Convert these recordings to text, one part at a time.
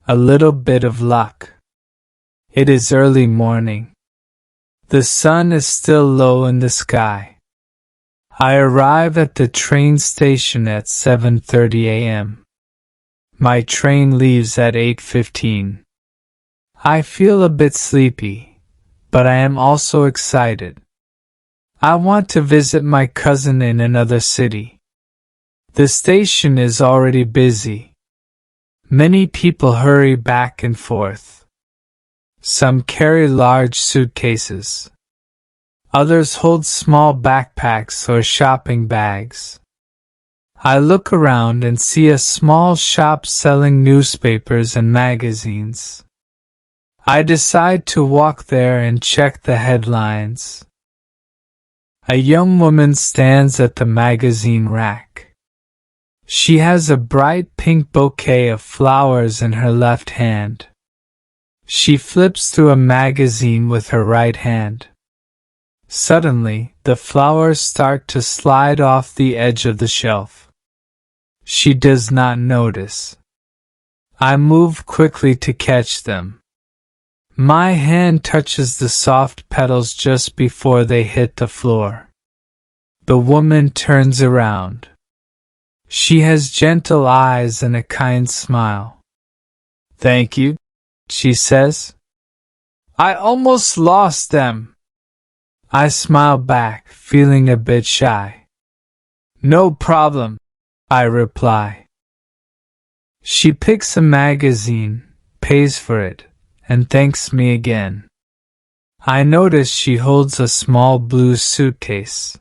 A little bit of luck. It is early morning. The sun is still low in the sky. I arrive at the train station at 7:30 a.m. My train leaves at 8:15. I feel a bit sleepy, but I am also excited. I want to visit my cousin in another city. The station is already busy. Many people hurry back and forth. Some carry large suitcases. Others hold small backpacks or shopping bags. I look around and see a small shop selling newspapers and magazines. I decide to walk there and check the headlines. A young woman stands at the magazine rack. She has a bright pink bouquet of flowers in her left hand. She flips through a magazine with her right hand. Suddenly, the flowers start to slide off the edge of the shelf. She does not notice. I move quickly to catch them. My hand touches the soft petals just before they hit the floor. The woman turns around. She has gentle eyes and a kind smile. "Thank you," she says. "I almost lost them." I smile back, feeling a bit shy. "No problem," I reply. She picks a magazine, pays for it, and thanks me again. I notice she holds a small blue suitcase.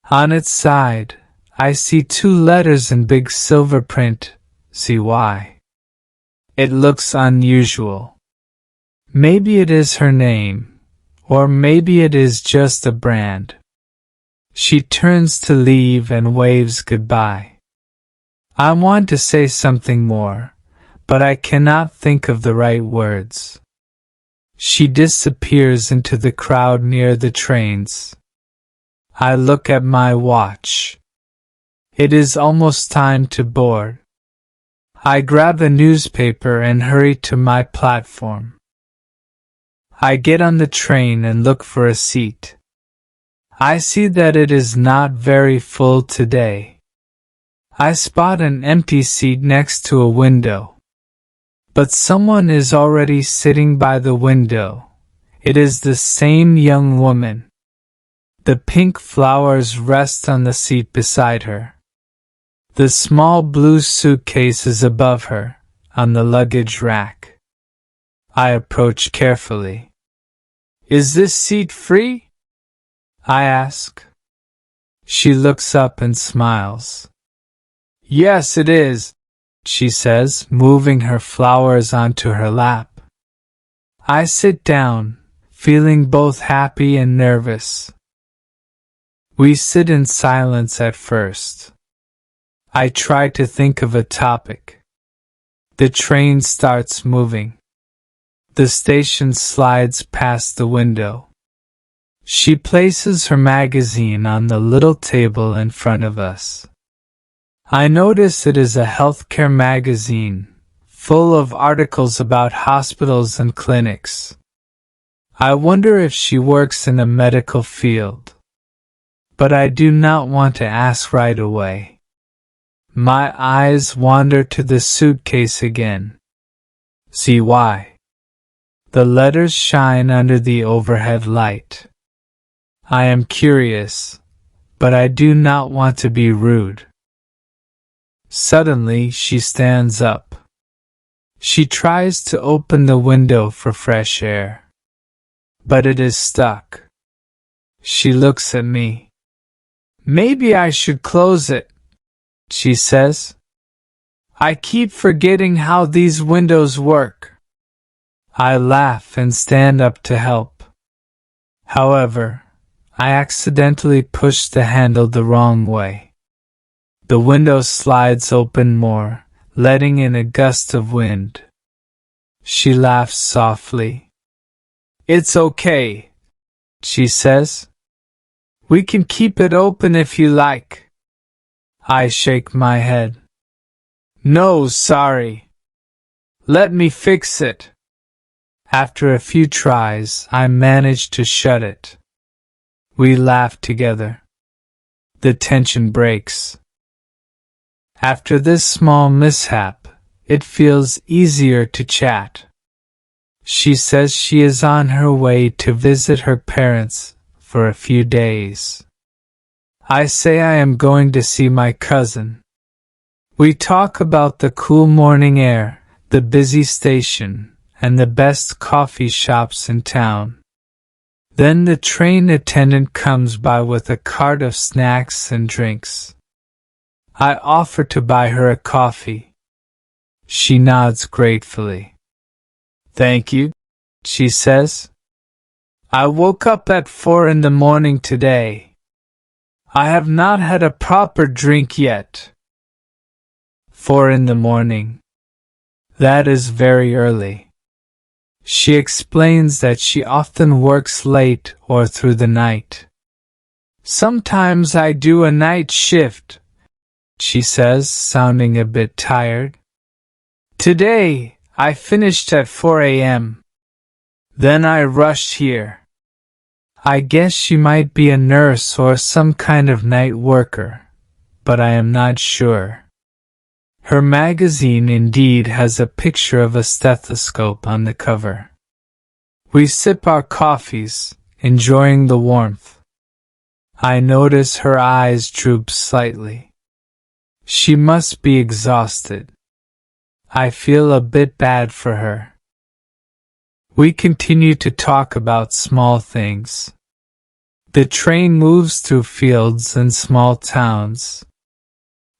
On its side, I see 2 letters in big silver print, CY. It looks unusual. Maybe it is her name, or maybe it is just a brand. She turns to leave and waves goodbye. I want to say something more, but I cannot think of the right words. She disappears into the crowd near the trains. I look at my watch. It is almost time to board. I grab a newspaper and hurry to my platform. I get on the train and look for a seat. I see that it is not very full today. I spot an empty seat next to a window. But someone is already sitting by the window. It is the same young woman. The pink flowers rest on the seat beside her. The small blue suitcase is above her, on the luggage rack. I approach carefully. "Is this seat free?" I ask. She looks up and smiles. "Yes, it is," she says, moving her flowers onto her lap. I sit down, feeling both happy and nervous. We sit in silence at first. I try to think of a topic. The train starts moving. The station slides past the window. She places her magazine on the little table in front of us. I notice it is a healthcare magazine, full of articles about hospitals and clinics. I wonder if she works in a medical field. But I do not want to ask right away. My eyes wander to the suitcase again. CY. The letters shine under the overhead light. I am curious, but I do not want to be rude. Suddenly she stands up. She tries to open the window for fresh air. But it is stuck. She looks at me. "Maybe I should close it," she says. "I keep forgetting how these windows work." I laugh and stand up to help. However, I accidentally push the handle the wrong way. The window slides open more, letting in a gust of wind. She laughs softly. "It's okay," she says. "We can keep it open if you like." I shake my head. "No, sorry." Let me fix it. After a few tries, I managed to shut it. We laugh together. The tension breaks. After this small mishap, it feels easier to chat. She says she is on her way to visit her parents for a few days. I say I am going to see my cousin. We talk about the cool morning air, the busy station, and the best coffee shops in town. Then the train attendant comes by with a cart of snacks and drinks. I offer to buy her a coffee. She nods gratefully. Thank you, she says. I woke up at 4 in the morning today. I have not had a proper drink yet. 4 in the morning. That is very early. She explains that she often works late or through the night. Sometimes I do a night shift, she says, sounding a bit tired. Today, I finished at 4 a.m. Then I rushed here. I guess she might be a nurse or some kind of night worker, but I am not sure. Her magazine indeed has a picture of a stethoscope on the cover. We sip our coffees, enjoying the warmth. I notice her eyes droop slightly. She must be exhausted. I feel a bit bad for her. We continue to talk about small things. The train moves through fields and small towns.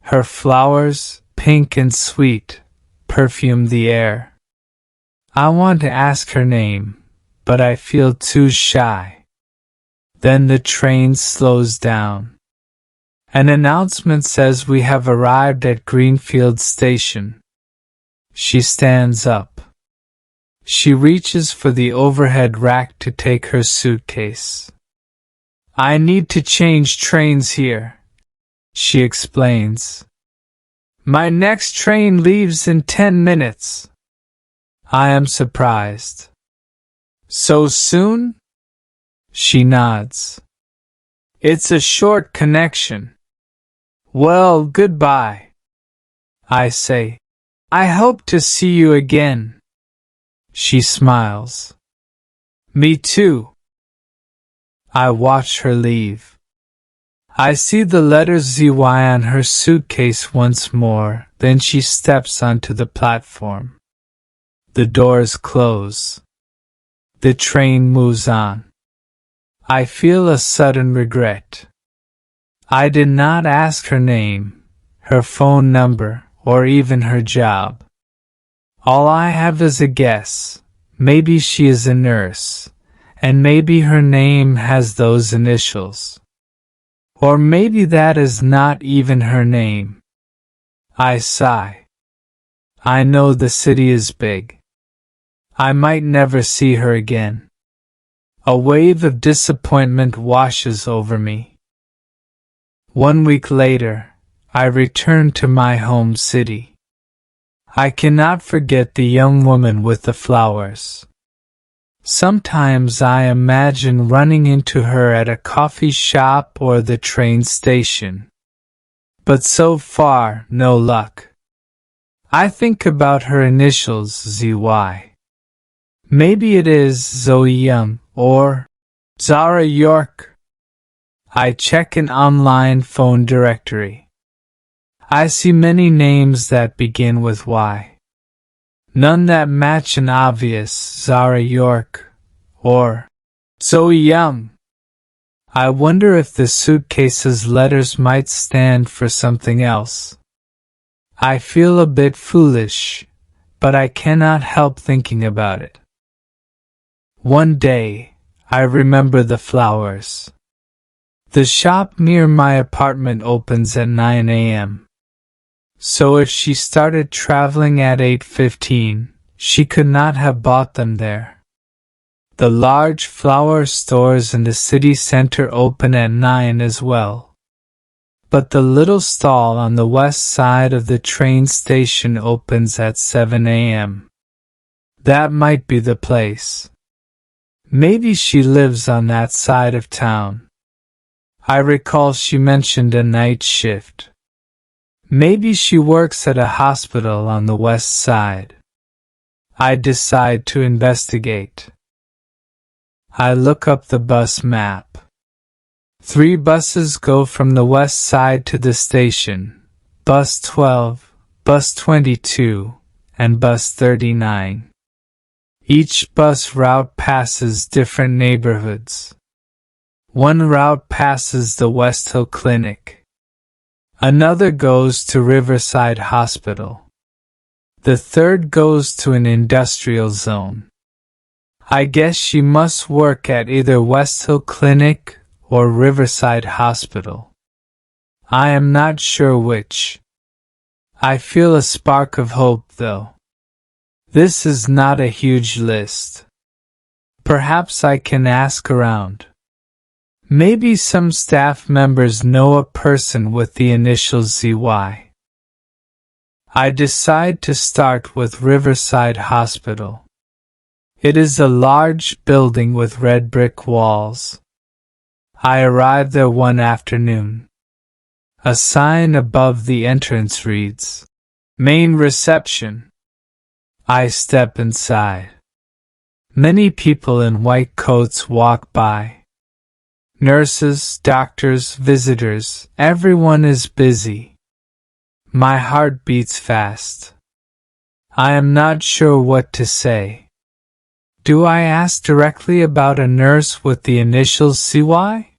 Her flowers, pink and sweet, perfume the air. I want to ask her name, but I feel too shy. Then the train slows down. An announcement says we have arrived at Greenfield Station. She stands up. She reaches for the overhead rack to take her suitcase. I need to change trains here, she explains. My next train leaves in 10 minutes. I am surprised. So soon? She nods. It's a short connection. Well, goodbye. I say. I hope to see you again. She smiles. Me too. I watch her leave. I see the letters ZY on her suitcase once more, then she steps onto the platform. The doors close. The train moves on. I feel a sudden regret. I did not ask her name, her phone number, or even her job. All I have is a guess. Maybe she is a nurse, and maybe her name has those initials. Or maybe that is not even her name. I sigh. I know the city is big. I might never see her again. A wave of disappointment washes over me. 1 week later, I return to my home city. I cannot forget the young woman with the flowers. Sometimes I imagine running into her at a coffee shop or the train station. But so far, no luck. I think about her initials ZY. Maybe it is Zoe Young or Zara York. I check an online phone directory. I see many names that begin with Y. None that match an obvious Zara York or Zoe Young. I wonder if the suitcase's letters might stand for something else. I feel a bit foolish, but I cannot help thinking about it. One day, I remember the flowers. The shop near my apartment opens at 9 a.m. So if she started traveling at 8:15, she could not have bought them there. The large flower stores in the city center open at 9 as well. But the little stall on the west side of the train station opens at 7 a.m. That might be the place. Maybe she lives on that side of town. I recall she mentioned a night shift. Maybe she works at a hospital on the west side. I decide to investigate. I look up the bus map. 3 buses go from the west side to the station. Bus 12, Bus 22, and Bus 39. Each bus route passes different neighborhoods. One route passes the West Hill Clinic. Another goes to Riverside Hospital. The third goes to an industrial zone. I guess she must work at either West Hill Clinic or Riverside Hospital. I am not sure which. I feel a spark of hope, though. This is not a huge list. Perhaps I can ask around. Maybe some staff members know a person with the initials ZY. I decide to start with Riverside Hospital. It is a large building with red brick walls. I arrived there one afternoon. A sign above the entrance reads, "Main Reception." I step inside. Many people in white coats walk by. Nurses, doctors, visitors, everyone is busy. My heart beats fast. I am not sure what to say. Do I ask directly about a nurse with the initials CY?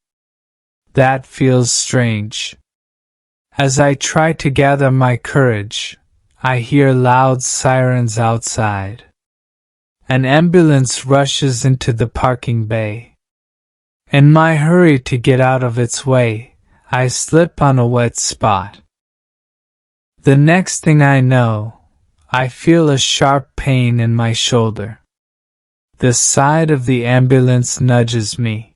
That feels strange. As I try to gather my courage, I hear loud sirens outside. An ambulance rushes into the parking bay. In my hurry to get out of its way, I slip on a wet spot. The next thing I know, I feel a sharp pain in my shoulder. The side of the ambulance nudges me.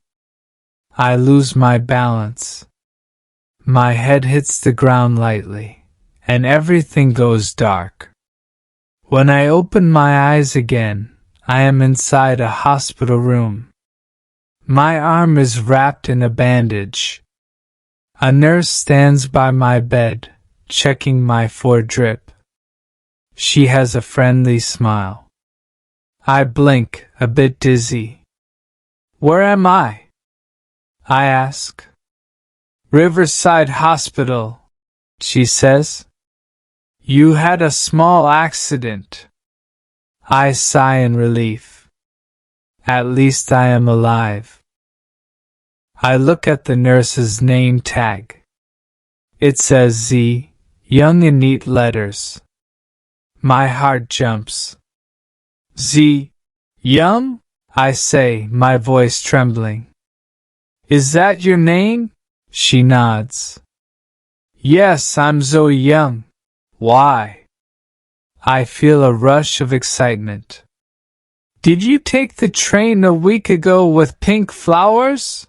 I lose my balance. My head hits the ground lightly, and everything goes dark. When I open my eyes again, I am inside a hospital room. My arm is wrapped in a bandage. A nurse stands by my bed, checking my foredrip. She has a friendly smile. I blink, a bit dizzy. "Where am I?" I ask. "Riverside Hospital," she says. "You had a small accident." I sigh in relief. At least I am alive. I look at the nurse's name tag. It says Z, young in neat letters. My heart jumps. "Z, Young?" I say, my voice trembling. "Is that your name?" She nods. "Yes, I'm Zoe Young. Why?" I feel a rush of excitement. "Did you take the train a week ago with pink flowers?"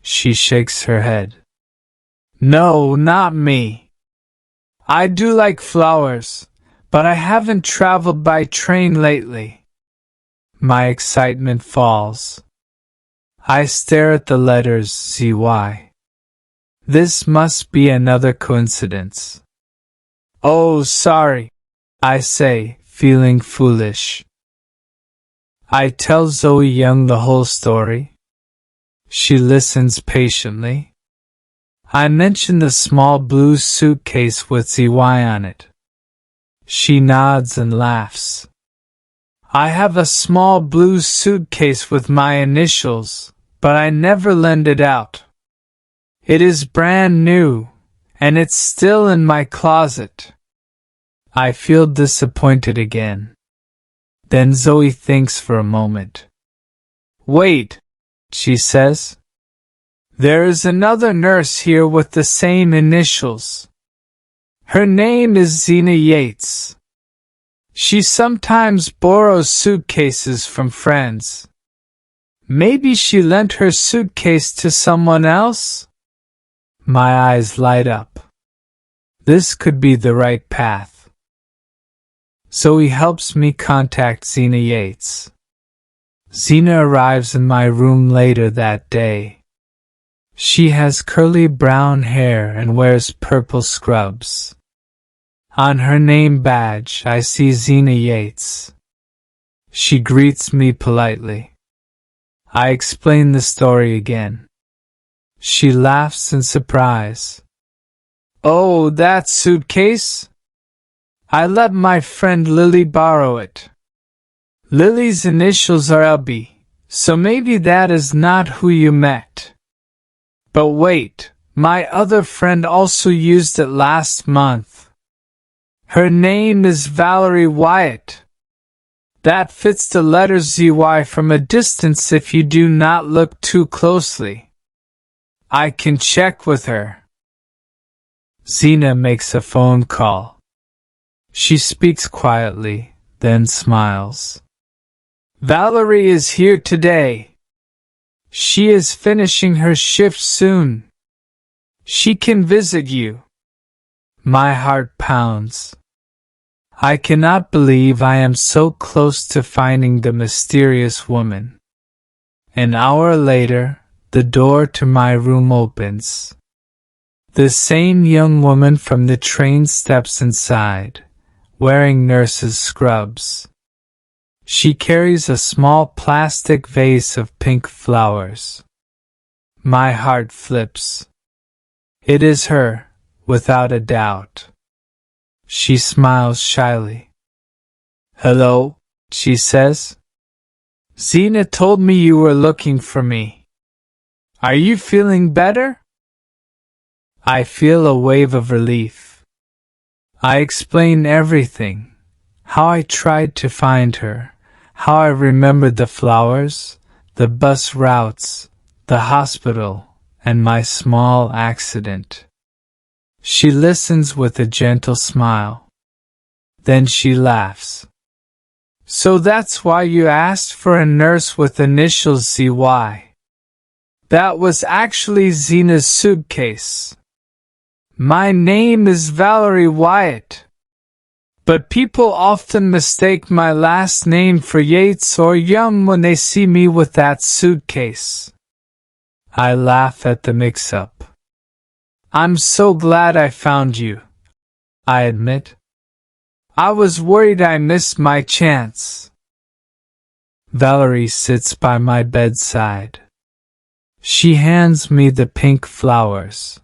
She shakes her head. "No, not me. I do like flowers, but I haven't traveled by train lately." My excitement falls. I stare at the letters ZY. This must be another coincidence. "Oh, sorry," I say, feeling foolish. I tell Zoe Young the whole story. She listens patiently. I mention the small blue suitcase with ZY on it. She nods and laughs. "I have a small blue suitcase with my initials, but I never lend it out. It is brand new, and it's still in my closet." I feel disappointed again. Then Zoe thinks for a moment. "Wait," she says. "There is another nurse here with the same initials. Her name is Zena Yates. She sometimes borrows suitcases from friends. Maybe she lent her suitcase to someone else?" My eyes light up. This could be the right path. so he helps me contact Zena Yates. Zena arrives in my room later that day. She has curly brown hair and wears purple scrubs. On her name badge, I see Zena Yates. She greets me politely. I explain the story again. She laughs in surprise. "Oh, that suitcase? I let my friend Lily borrow it. Lily's initials are LB, so maybe that is not who you met. But wait, my other friend also used it last month. Her name is Valerie Wyatt. That fits the letter ZY from a distance if you do not look too closely. I can check with her." Zena makes a phone call. She speaks quietly, then smiles. "Valerie is here today. She is finishing her shift soon. She can visit you." My heart pounds. I cannot believe I am so close to finding the mysterious woman. An hour later, the door to my room opens. The same young woman from the train steps inside, wearing nurse's scrubs. She carries a small plastic vase of pink flowers. My heart flips. It is her, without a doubt. She smiles shyly. "Hello," she says. "Zena told me you were looking for me. Are you feeling better?" I feel a wave of relief. I explain everything, how I tried to find her, how I remembered the flowers, the bus routes, the hospital, and my small accident. She listens with a gentle smile. Then she laughs. "So that's why you asked for a nurse with initials ZY. That was actually Zena's suitcase. My name is Valerie Wyatt, but people often mistake my last name for Yates or Young when they see me with that suitcase." I laugh at the mix-up. "I'm so glad I found you," I admit. "I was worried I missed my chance." Valerie sits by my bedside. She hands me the pink flowers.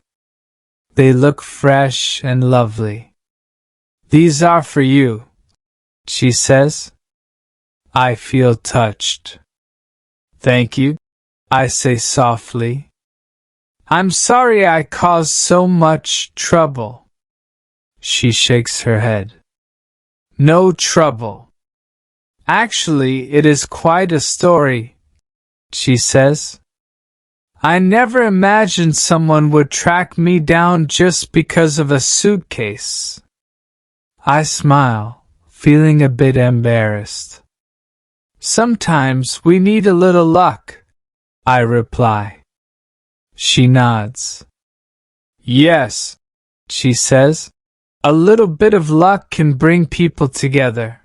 They look fresh and lovely. "These are for you," she says. I feel touched. "Thank you," I say softly. "I'm sorry I caused so much trouble." She shakes her head. "No trouble. Actually, it is quite a story," she says. "I never imagined someone would track me down just because of a suitcase." I smile, feeling a bit embarrassed. "Sometimes we need a little luck," I reply. She nods. "Yes," she says, "a little bit of luck can bring people together."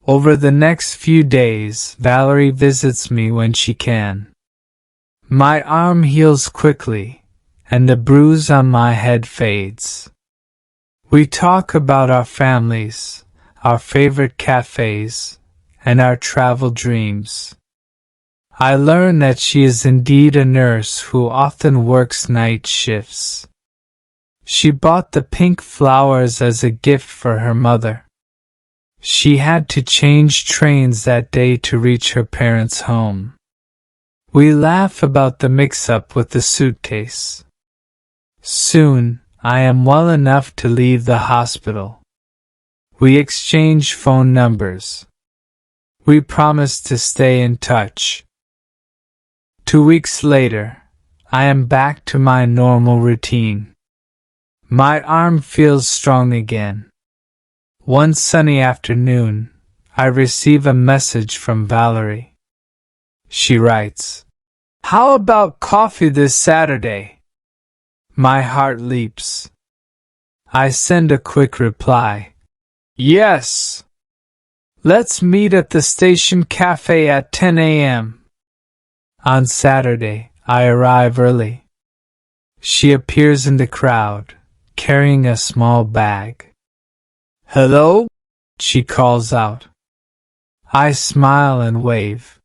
Over the next few days, Valerie visits me when she can. My arm heals quickly, and the bruise on my head fades. We talk about our families, our favorite cafes, and our travel dreams. I learn that she is indeed a nurse who often works night shifts. She bought the pink flowers as a gift for her mother. She had to change trains that day to reach her parents' home. We laugh about the mix-up with the suitcase. Soon, I am well enough to leave the hospital. We exchange phone numbers. We promise to stay in touch. 2 weeks later, I am back to my normal routine. My arm feels strong again. One sunny afternoon, I receive a message from Valerie. She writes, "How about coffee this Saturday?" My heart leaps. I send a quick reply. Yes. Let's meet at the station cafe at 10 a.m. On Saturday, I arrive early. She appears in the crowd, carrying a small bag. Hello? She calls out. I smile and wave.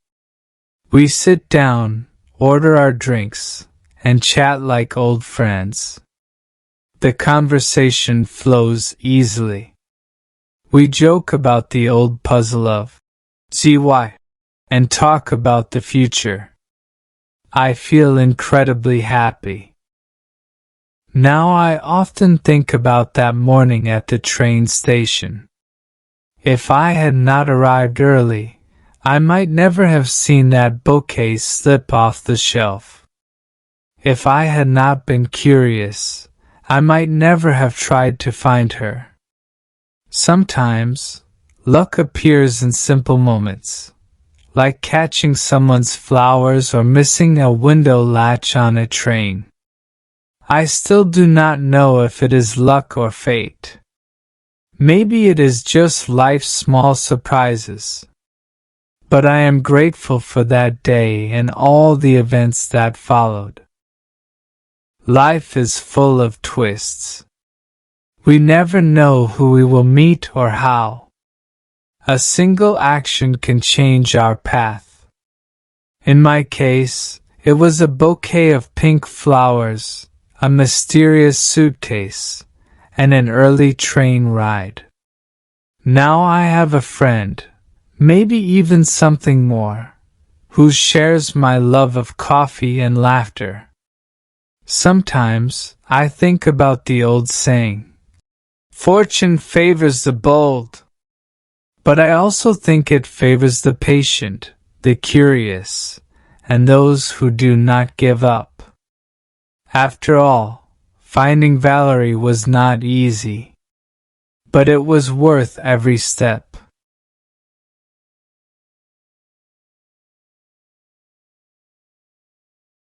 We sit down, order our drinks, and chat like old friends. The conversation flows easily. We joke about the old puzzle of ZY and talk about the future. I feel incredibly happy. Now I often think about that morning at the train station. If I had not arrived early, I might never have seen that bouquet slip off the shelf. If I had not been curious, I might never have tried to find her. Sometimes, luck appears in simple moments, like catching someone's flowers or missing a window latch on a train. I still do not know if it is luck or fate. Maybe it is just life's small surprises. But I am grateful for that day and all the events that followed. Life is full of twists. We never know who we will meet or how. A single action can change our path. In my case, it was a bouquet of pink flowers, a mysterious suitcase, and an early train ride. Now I have a friend, maybe even something more, who shares my love of coffee and laughter. Sometimes I think about the old saying, "Fortune favors the bold." But I also think it favors the patient, the curious, and those who do not give up. After all, finding Valerie was not easy, but it was worth every step.